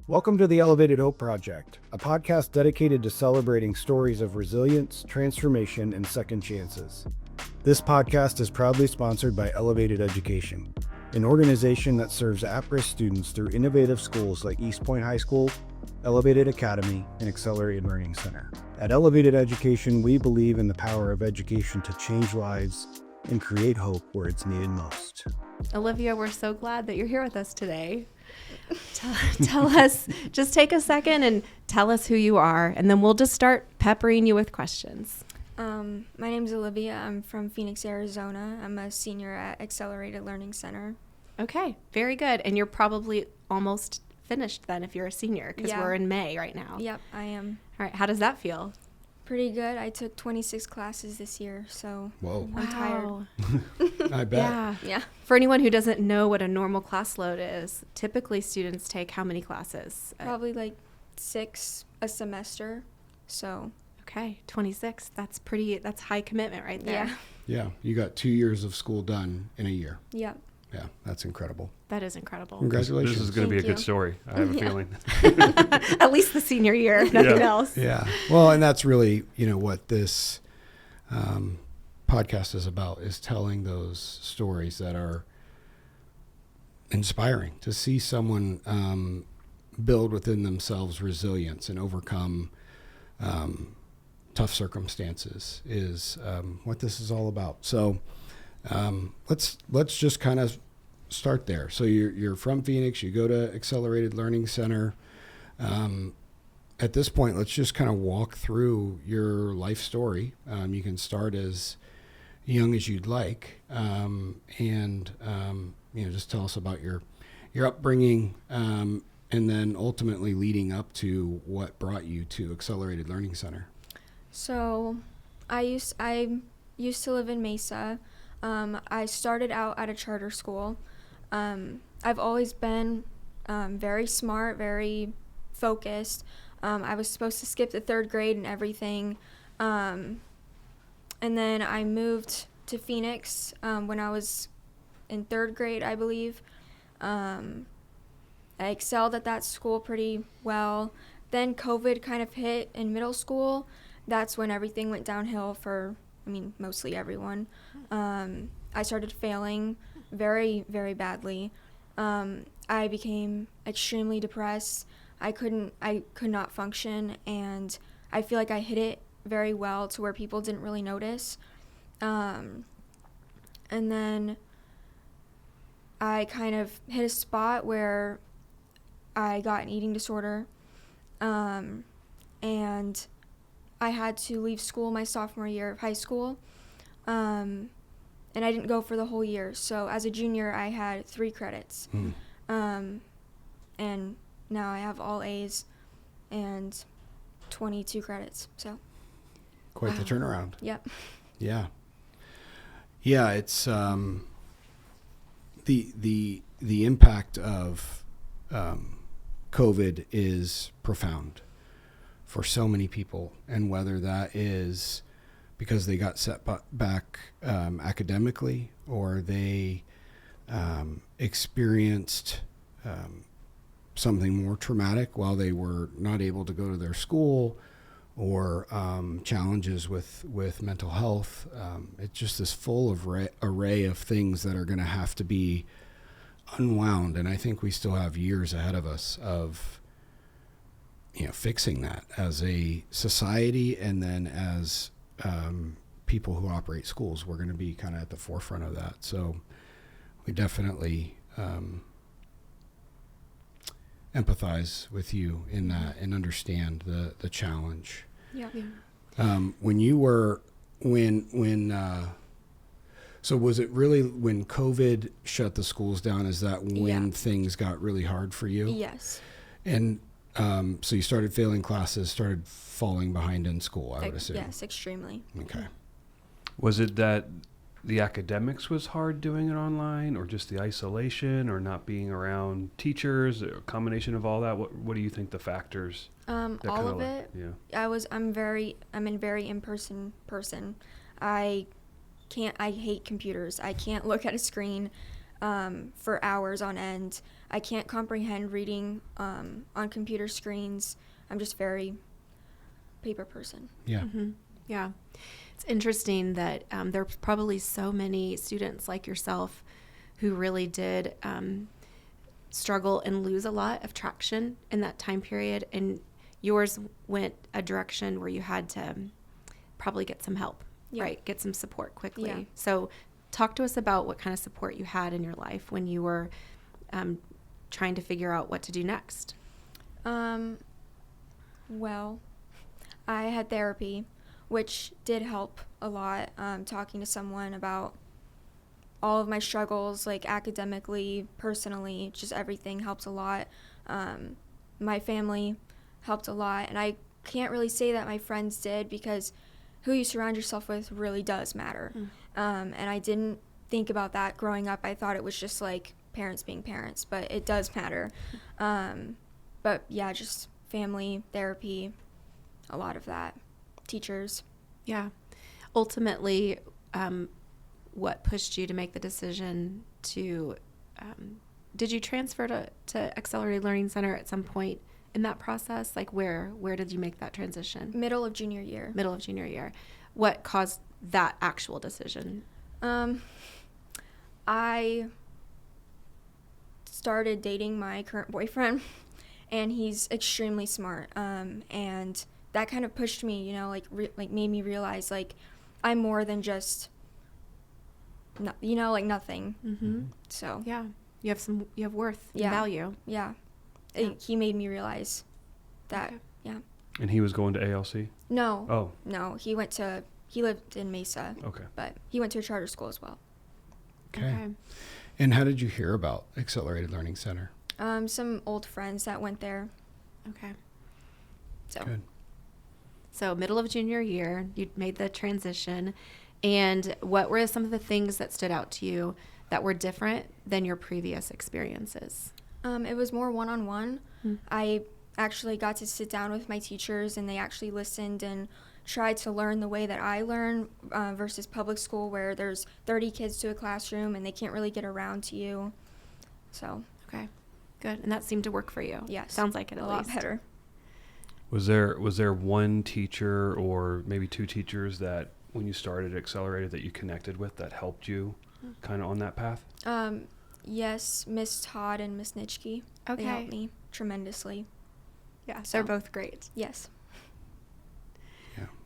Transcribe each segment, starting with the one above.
Welcome to the Elevated Hope Project, a podcast dedicated to celebrating stories of resilience, transformation, and second chances. This podcast is proudly sponsored by Elevated Education, an organization that serves at-risk students through innovative schools like East Point High School, Elevated Academy, and Accelerated Learning Center. At Elevated Education, we believe in the power of education to change lives and create hope where it's needed most. Olivia, we're so glad that you're here with us today. Tell us, just take a second and tell us who you are, and then we'll just start peppering you with questions. My name's Olivia. I'm from Phoenix, Arizona. I'm a senior at Accelerated Learning Center. Okay, very good. And you're probably almost finished then if you're a senior, because we're in May right now. Yep, I am. All right, how does that feel? Pretty good. I took 26 classes this year, so Whoa. I'm tired. I bet. Yeah. For anyone who doesn't know what a normal class load is, typically students take how many classes? Probably like 6 a semester, so. Okay, 26. That's high commitment right there. Yeah. Yeah, you got 2 years of school done in a year. Yep. Yeah, that's incredible. That is incredible. Congratulations. This is going to be a Thank good you. story. I have a feeling. At least the senior year, if nothing else. Yeah. Well, and that's really, what this podcast is about, is telling those stories that are inspiring. To see someone build within themselves resilience and overcome tough circumstances is what this is all about. So let's just kind of start there. So you're from Phoenix, you go to Accelerated Learning Center. At this point, let's just kind of walk through your life story. You can start as young as you'd like, and just tell us about your upbringing, and then ultimately leading up to what brought you to Accelerated Learning Center. So I used to live in Mesa. I started out at a charter school. I've always been very smart, very focused. I was supposed to skip the 3rd grade and everything. And then I moved to Phoenix when I was in 3rd grade, I believe. I excelled at that school pretty well. Then COVID kind of hit in middle school. That's when everything went downhill for, mostly everyone. I started failing very, very badly. I became extremely depressed. I could not function, and I feel like I hit it very well to where people didn't really notice. And then I kind of hit a spot where I got an eating disorder, and I had to leave school my sophomore year of high school. And I didn't go for the whole year. So as a junior, I had 3 credits. And now I have all A's and 22 credits. So Quite the turnaround. Yep. Yeah. Yeah, it's the impact of COVID is profound for so many people, and whether that is because they got set back academically, or they experienced something more traumatic while they were not able to go to their school, or challenges with mental health. It's just this full of array of things that are going to have to be unwound, and I think we still have years ahead of us of fixing that as a society, and then as people who operate schools. We're going to be kind of at the forefront of that. So we definitely empathize with you in that and understand the challenge. Yeah. So was it really when COVID shut the schools down, is that when Yeah. things got really hard for you? Yes. And so you started failing classes, started falling behind in school, I would assume. Yes, extremely. Okay. Was it that the academics was hard doing it online, or just the isolation, or not being around teachers, or a combination of all that? What do you think the factors? that All kinda of it. Yeah. I'm a very in-person person. I hate computers. I can't look at a screen. for hours on end. I can't comprehend reading on computer screens. I'm just very paper person. Yeah. Mm-hmm. Yeah. It's interesting that there's probably so many students like yourself who really did struggle and lose a lot of traction in that time period. And yours went a direction where you had to probably get some help, Yeah. right? Get some support quickly. Yeah. So talk to us about what kind of support you had in your life when you were trying to figure out what to do next. Well, I had therapy, which did help a lot. Talking to someone about all of my struggles, like academically, personally, just everything helps a lot. My family helped a lot, and I can't really say that my friends did, because who you surround yourself with really does matter. And I didn't think about that growing up. I thought it was just like parents being parents, but it does matter. But yeah, just family, therapy, a lot of that. Teachers. Yeah. Ultimately, what pushed you to make the decision to, did you transfer to Accelerated Learning Center at some point in that process? Like where did you make that transition? Middle of junior year. Middle of junior year. What caused that actual decision? I started dating my current boyfriend, and he's extremely smart. And that kind of pushed me, you know, like made me realize like I'm more than just, like nothing. Mm-hmm. So Yeah. You have worth and Yeah. value. yeah, Yeah. He made me realize that. Okay. Yeah. And he was going to ALC? No. Oh, No, he lived in Mesa, okay. but he went to a charter school as well. Okay. And how did you hear about Accelerated Learning Center? Some old friends that went there. Okay. So Good. So middle of junior year, you made the transition. And what were some of the things that stood out to you that were different than your previous experiences? It was more one-on-one. Mm. I actually got to sit down with my teachers, and they actually listened and tried to learn the way that I learn, versus public school where there's 30 kids to a classroom and they can't really get around to you. So Okay, good. And that seemed to work for you. Yes. Sounds like it a at lot least. better. Was there one teacher or maybe two teachers that when you started Accelerated that you connected with that helped you kind of on that path? Yes, Miss Todd and Miss Nitschke. Okay. They helped me tremendously. Yeah, So- they're both great. Yes.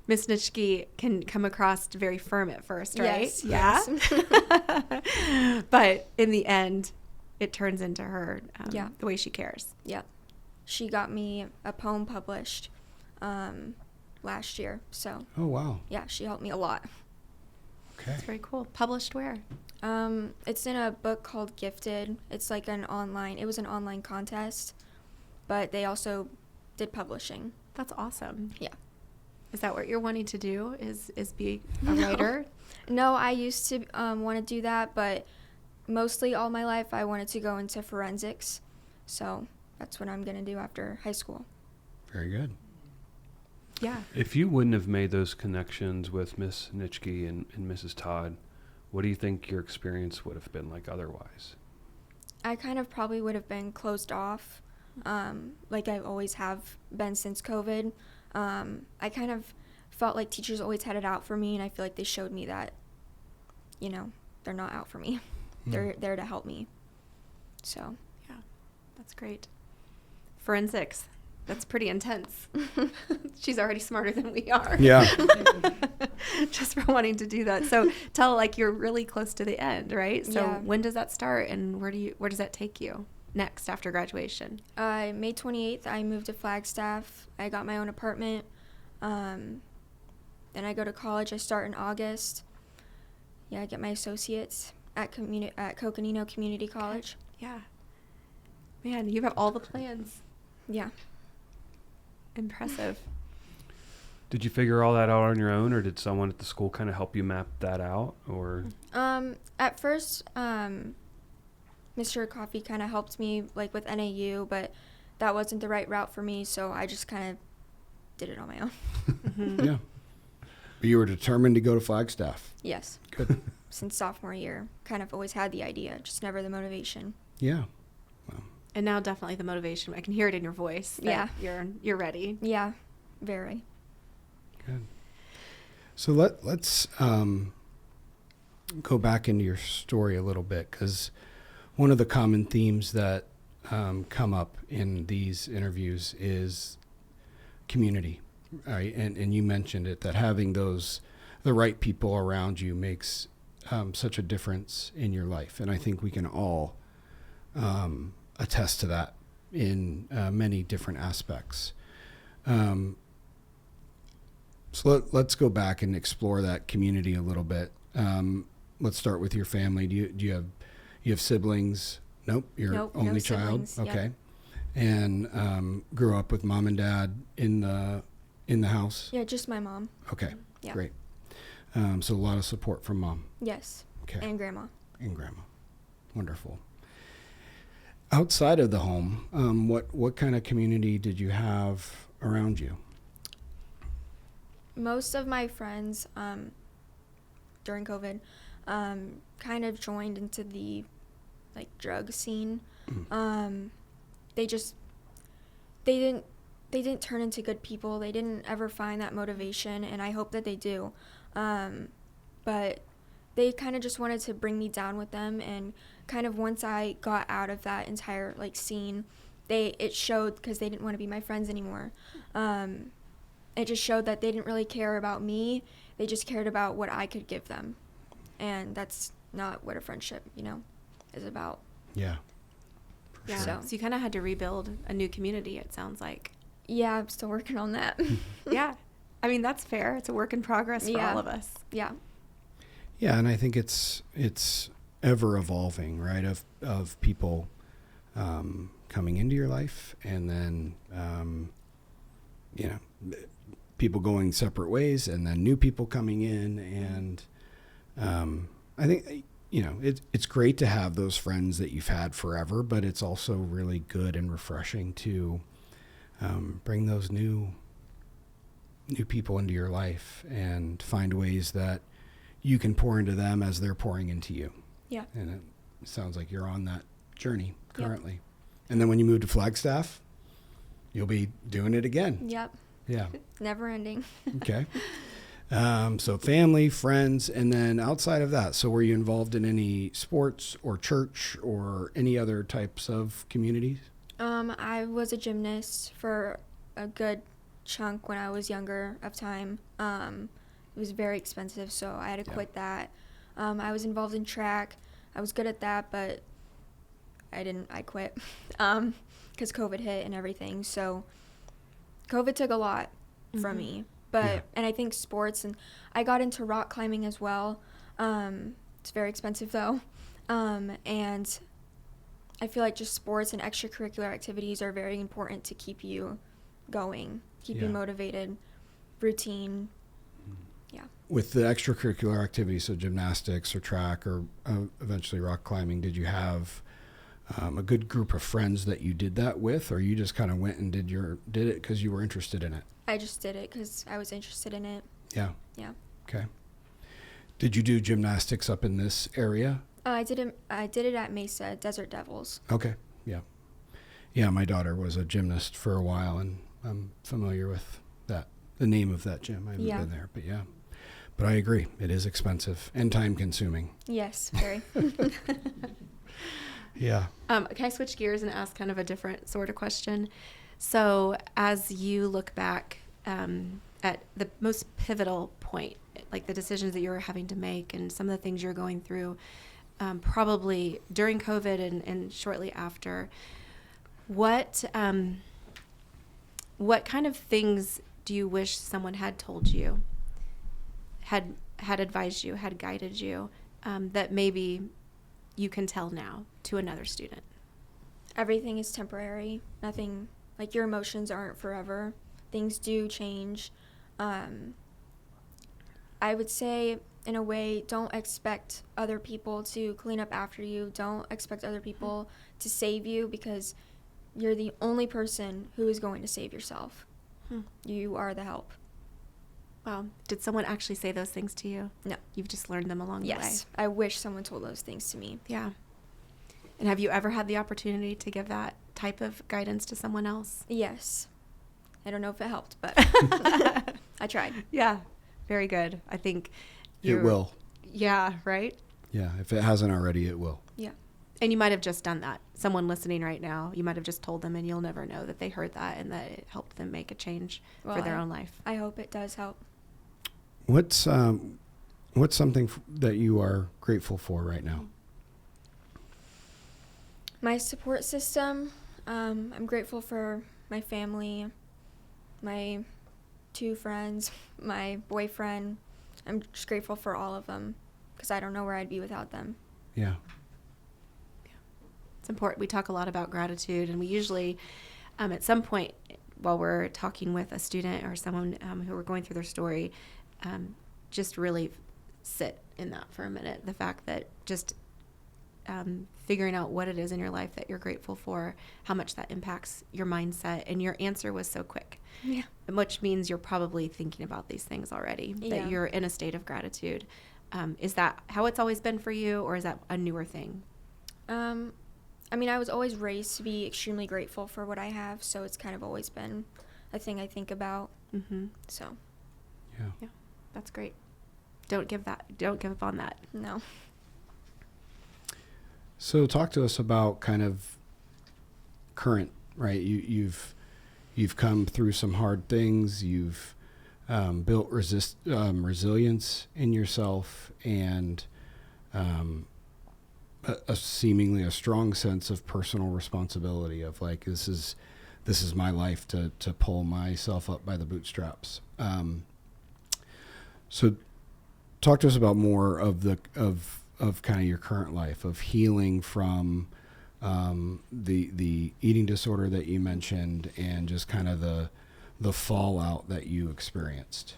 Miss Nitschke can come across very firm at first, right? Yes, Yeah. yes. But in the end, it turns into her, Yeah. the way she cares. Yeah. She got me a poem published last year. So, Oh, wow. yeah, she helped me a lot. Okay. It's very cool. Published where? It's in a book called Gifted. It's like it was an online contest, but they also did publishing. That's awesome. Yeah. Is that what you're wanting to do? Is be a No. writer? No, I used to want to do that, but mostly all my life I wanted to go into forensics. So that's what I'm going to do after high school. Very good. Yeah. If you wouldn't have made those connections with Miss Nitschke and Mrs. Todd, what do you think your experience would have been like otherwise? I kind of probably would have been closed off, like I always have been since COVID. I kind of felt like teachers always had it out for me, and I feel like they showed me that, they're not out for me. They're there to help me. So, Yeah. That's great. Forensics. That's pretty intense. She's already smarter than we are. Yeah. Just for wanting to do that. So you're really close to the end, right? So Yeah. when does that start, and where does that take you next after graduation? May 28th, I moved to Flagstaff. I got my own apartment. Then I go to college. I start in August. Yeah, I get my associates at Coconino Community College. Yeah. Man, you have all the plans. Yeah. Impressive. Did you figure all that out on your own, or did someone at the school kind of help you map that out? Or At first, Mr. Coffey kind of helped me like with NAU, but that wasn't the right route for me, so I just kind of did it on my own. Mhm. Yeah. But you were determined to go to Flagstaff. Yes. Good. since sophomore year. Kind of always had the idea, just never the motivation. Yeah. And now definitely the motivation. I can hear it in your voice. That you're ready. Yeah, very. Good. So let's go back into your story a little bit, because one of the common themes that come up in these interviews is community, right? And you mentioned it, that having the right people around you makes such a difference in your life. And I think we can all attest to that in many different aspects. So let's go back and explore that community a little bit. Let's start with your family. Do you have siblings? Nope. You're Nope, only no child. siblings. Okay. And grew up with mom and dad in the house. Yeah, just my mom. Okay. Yeah. Great. So a lot of support from mom. Yes. Okay. And grandma. And grandma. Wonderful. Outside of the home, what kind of community did you have around you? Most of my friends during COVID kind of joined into the drug scene. They didn't turn into good people. They didn't ever find that motivation, and I hope that they do. But they kind of just wanted to bring me down with them, and kind of once I got out of that entire scene, it showed, because they didn't want to be my friends anymore. It just showed that they didn't really care about me. They just cared about what I could give them, and that's not what a friendship, is about. Yeah. Yeah. So So you kind of had to rebuild a new community, it sounds like. yeah, I'm still working on that. Yeah. I mean, that's fair. It's a work in progress for Yeah. all of us. Yeah. Yeah, and I think it's ever evolving, right? Of people coming into your life, and then people going separate ways, and then new people coming in, and I think it's great to have those friends that you've had forever, but it's also really good and refreshing to bring those new people into your life and find ways that you can pour into them as they're pouring into you. Yeah. And it sounds like you're on that journey Yep. currently. And then when you move to Flagstaff, you'll be doing it again. Yep. Yeah. Never ending. Okay. So family, friends, and then outside of that, so were you involved in any sports or church or any other types of communities? I was a gymnast for a good chunk when I was younger of time. It was very expensive, so I had to quit that. I was involved in track. I was good at that, but I quit because COVID hit and everything. So COVID took a lot from me. But Yeah. and I think sports, and I got into rock climbing as well. It's very expensive though. And I feel like just sports and extracurricular activities are very important to keep you going, keep you Yeah. motivated, routine. With the extracurricular activities, so gymnastics or track or eventually rock climbing, did you have a good group of friends that you did that with, or you just kind of went and did it because you were interested in it? I just did it because I was interested in it. Yeah. Yeah. Okay. Did you do gymnastics up in this area? I did it at Mesa Desert Devils. Okay. Yeah. Yeah, my daughter was a gymnast for a while, and I'm familiar with the name of that gym. I haven't been there, but yeah. But I agree, it is expensive and time consuming. Yes, very. Yeah. Can I switch gears and ask kind of a different sort of question? So as you look back at the most pivotal point, like the decisions that you're having to make and some of the things you're going through, probably during COVID and shortly after, what kind of things do you wish someone had told you, had advised you, had guided you, that maybe you can tell now to another student? Everything is temporary. Nothing, your emotions aren't forever. Things do change. I would say, in a way, don't expect other people to clean up after you. Don't expect other people to save you, because you're the only person who is going to save yourself. You are the help. Wow. Did someone actually say those things to you? No. You've just learned them along Yes. I wish someone told those things to me. the way. Yeah. And have you ever had the opportunity to give that type of guidance to someone else? Yes. I don't know if it helped, but I tried. Yeah. Very good. I think It will. Yeah, right? Yeah. If it hasn't already, it will. Yeah. And you might have just done that. Someone listening right now, you might have just told them and you'll never know that they heard that and that it helped them make a change for their own life. I hope it does help. What's something that you are grateful for right now? My support system. I'm grateful for my family, my 2 friends, my boyfriend. I'm just grateful for all of them because I don't know where I'd be without them. Yeah. It's important. We talk a lot about gratitude, and we usually, at some point while we're talking with a student or someone who we're going through their story, just really sit in that for a minute. The fact that just figuring out what it is in your life that you're grateful for, how much that impacts your mindset, and your answer was so quick. Yeah. Which means you're probably thinking about these things already, Yeah. that you're in a state of gratitude. Is that how it's always been for you, or is that a newer thing? I mean, I was always raised to be extremely grateful for what I have, so it's kind of always been a thing I think about. Mm-hmm. So, Yeah. That's great. Don't give up on that. no. So talk to us about kind of current, right? You've come through some hard things. You've built resilience in yourself, and a seemingly a strong sense of personal responsibility of like, this is my life to pull myself up by the bootstraps. So talk to us about more of kind of your current life of healing from the eating disorder that you mentioned, and just kind of the fallout that you experienced.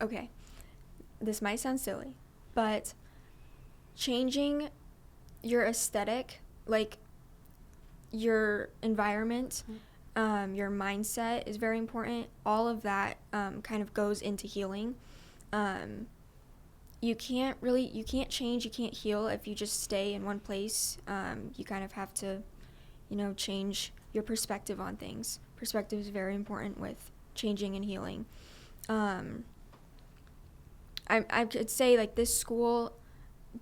Okay. This might sound silly, but changing your aesthetic, like your environment, your mindset is very important. All of that kind of goes into healing. You can't change, you can't heal if you just stay in one place. You kind of have to, change your perspective on things. Perspective is very important with changing and healing. I could say like this school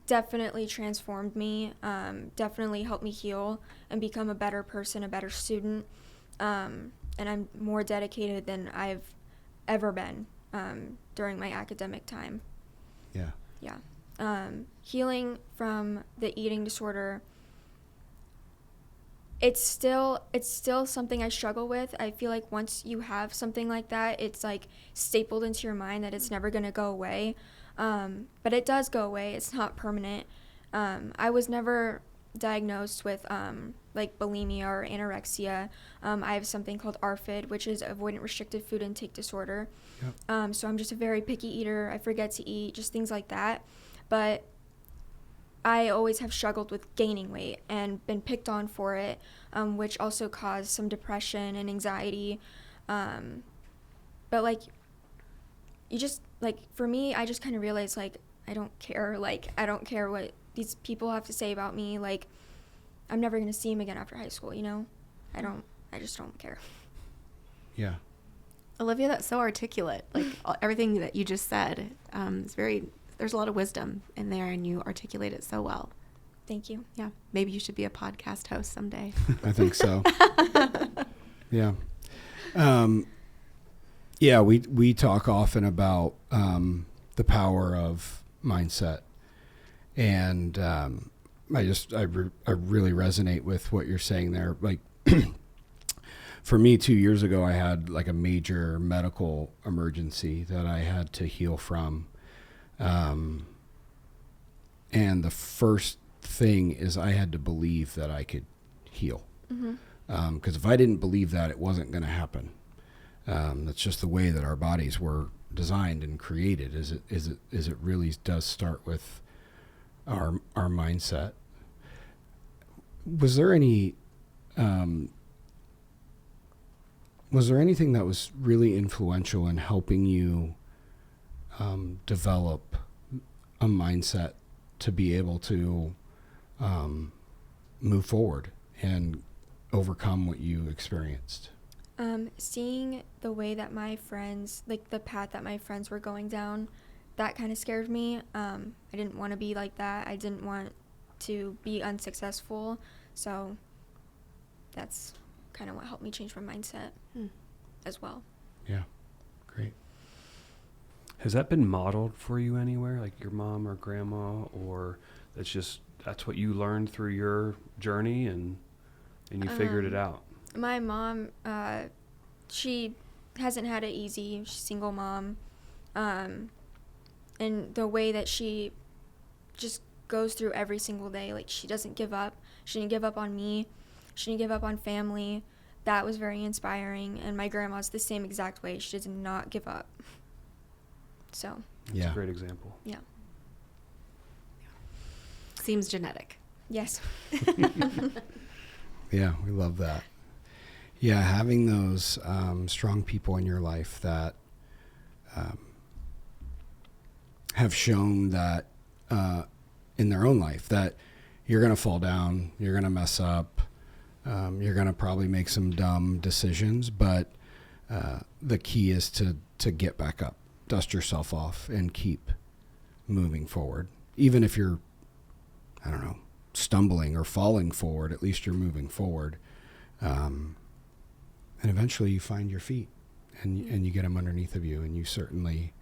definitely transformed me, definitely helped me heal and become a better person, a better student. And I'm more dedicated than I've ever been during my academic time. Yeah. Yeah. Healing from the eating disorder, it's still something I struggle with. I feel like once you have something like that, it's like stapled into your mind that it's never going to go away. But it does go away. It's not permanent. I was never diagnosed with like bulimia or anorexia. I have something called ARFID, which is avoidant restrictive food intake disorder. Yep. So I'm just a very picky eater. I forget to eat, just things like that. But I always have struggled with gaining weight and been picked on for it, which also caused some depression and anxiety. But like, you just, like, for me, I just kind of realized, like, I don't care. Like, I don't care what these people have to say about me. Like, I'm never going to see him again after high school, I just don't care. Yeah. Olivia, that's so articulate. Like everything that you just said, there's a lot of wisdom in there, and you articulate it so well. Thank you. Yeah. Maybe you should be a podcast host someday. I think so. Yeah. Yeah, we talk often about the power of mindset, and I really resonate with what you're saying there. Like, for me, 2 years ago, I had like a major medical emergency that I had to heal from, and the first thing is I had to believe that I could heal, because if I didn't believe that, it wasn't going to happen. That's just the way that our bodies were designed and created. Is it really does start with our mindset. Was there any was there anything that was really influential in helping you develop a mindset to be able to move forward and overcome what you experienced? Seeing the way that my friends, like the path that my friends were going down, that kind of scared me. I didn't want to be like that. I didn't want to be unsuccessful. So that's kind of what helped me change my mindset as well. Yeah, great. Has that been modeled for you anywhere, like your mom or grandma, or that's what you learned through your journey and you figured it out? My mom, she hasn't had it easy. She's a single mom. And the way that she just goes through every single day, like she doesn't give up. She didn't give up on me. She didn't give up on family. That was very inspiring. And my grandma's the same exact way. She does not give up. So. That's a great example. Yeah. Seems genetic. Yes. Yeah, we love that. Yeah, having those strong people in your life that have shown that in their own life that you're going to fall down, you're going to mess up, you're going to probably make some dumb decisions, but the key is to get back up, dust yourself off, and keep moving forward. Even if you're, I don't know, stumbling or falling forward, at least you're moving forward. And eventually you find your feet and you get them underneath of you, and you certainly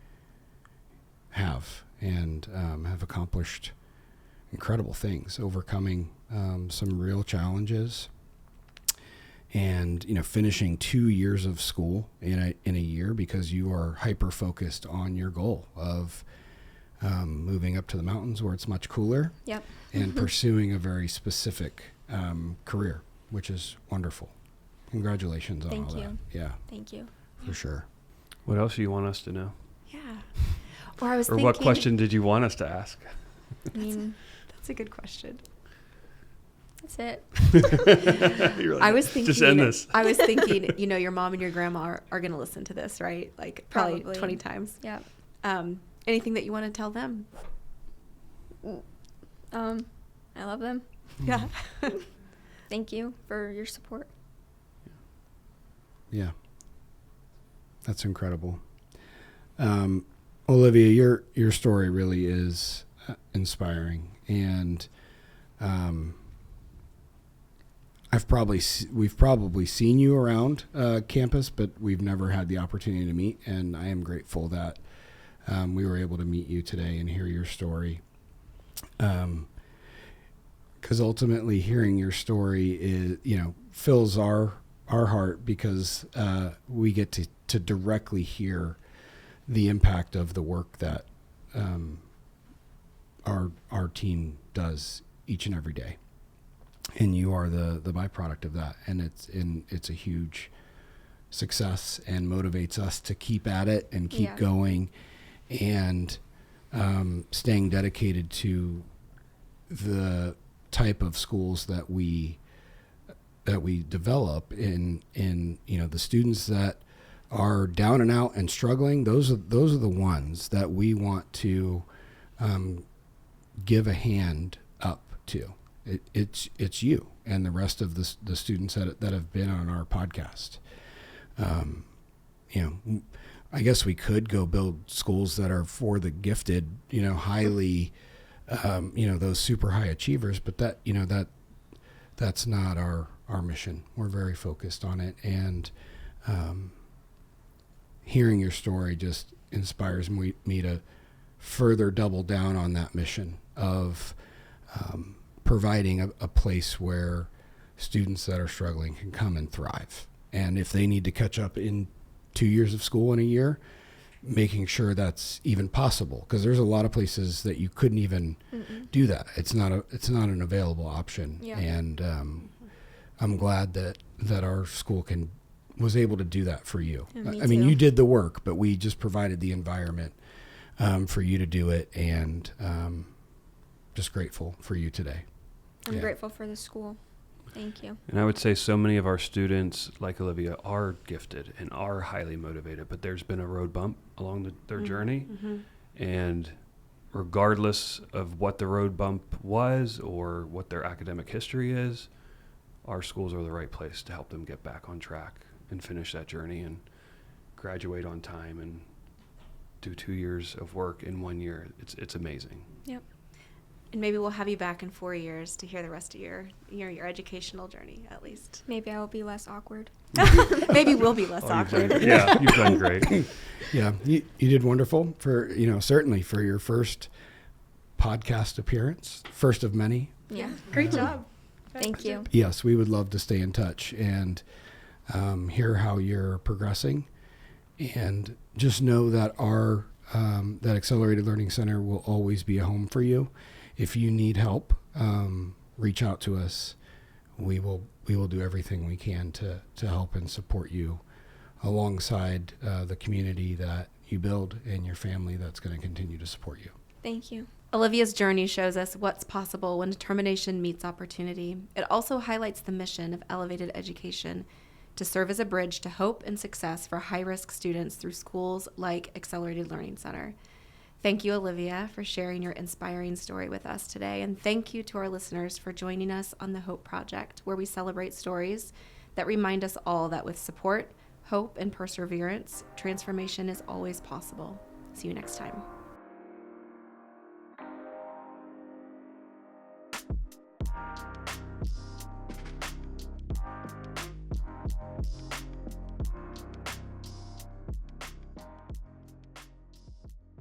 have, and have accomplished incredible things, overcoming some real challenges, and finishing 2 years of school in a year because you are hyper focused on your goal of moving up to the mountains where it's much cooler. Yep. And pursuing a very specific career, which is wonderful. Congratulations on all that. Thank you. Yeah, Thank you. for sure. What else do you want us to know? Yeah. Or I was Or thinking, what question did you want us to ask? I mean, That's a good question. that's it. You're like, I was thinking. just end this. I was thinking. Your mom and your grandma are going to listen to this, right? Like probably Probably. 20 times. Yeah. Anything that you want to tell them? I love them. Yeah. Thank you for your support. Yeah, that's incredible. Olivia, your story really is inspiring, and we've probably seen you around campus, but we've never had the opportunity to meet. And I am grateful that we were able to meet you today and hear your story. Because ultimately, hearing your story is fills our heart, because we get to directly hear the impact of the work that our team does each and every day, and you are the byproduct of that, and it's a huge success and motivates us to keep at it and keep going, and staying dedicated to the type of schools that we develop in the students that are down and out and struggling. Those are the ones that we want to give a hand up to. It's you and the rest of the students that have been on our podcast. I guess we could go build schools that are for the gifted, highly, those super high achievers, but that's not our mission. We're very focused on it, and hearing your story just inspires me to further double down on that mission of providing a place where students that are struggling can come and thrive. And if they need to catch up in 2 years of school in a year, making sure that's even possible, because there's a lot of places that you couldn't even do that. It's not an available option. Yeah. And I'm glad that our school was able to do that for you. Yeah, me I mean, too. you did the work, but we just provided the environment for you to do it, and just grateful for you today. I'm Yeah. grateful for the school. Thank you. And I would say so many of our students, like Olivia, are gifted and are highly motivated, but there's been a road bump along their journey. And regardless of what the road bump was or what their academic history is, our schools are the right place to help them get back on track and finish that journey and graduate on time and do 2 years of work in 1 year. It's amazing. Yep. And maybe we'll have you back in 4 years to hear the rest of your educational journey, at least. Maybe I will be less awkward. Maybe we'll be less awkward. You've done great. Yeah, you did wonderful for, certainly for your first podcast appearance, first of many. Yeah. Great job. Thank you. Yes, we would love to stay in touch and hear how you're progressing. And just know that our that Accelerated Learning Center will always be a home for you. If you need help, reach out to us. We will do everything we can to help and support you alongside the community that you build and your family that's going to continue to support you. Thank you. Olivia's journey shows us what's possible when determination meets opportunity. It also highlights the mission of elevated education to serve as a bridge to hope and success for high-risk students through schools like Accelerated Learning Center. Thank you, Olivia, for sharing your inspiring story with us today. And thank you to our listeners for joining us on the Hope Project, where we celebrate stories that remind us all that with support, hope, and perseverance, transformation is always possible. See you next time.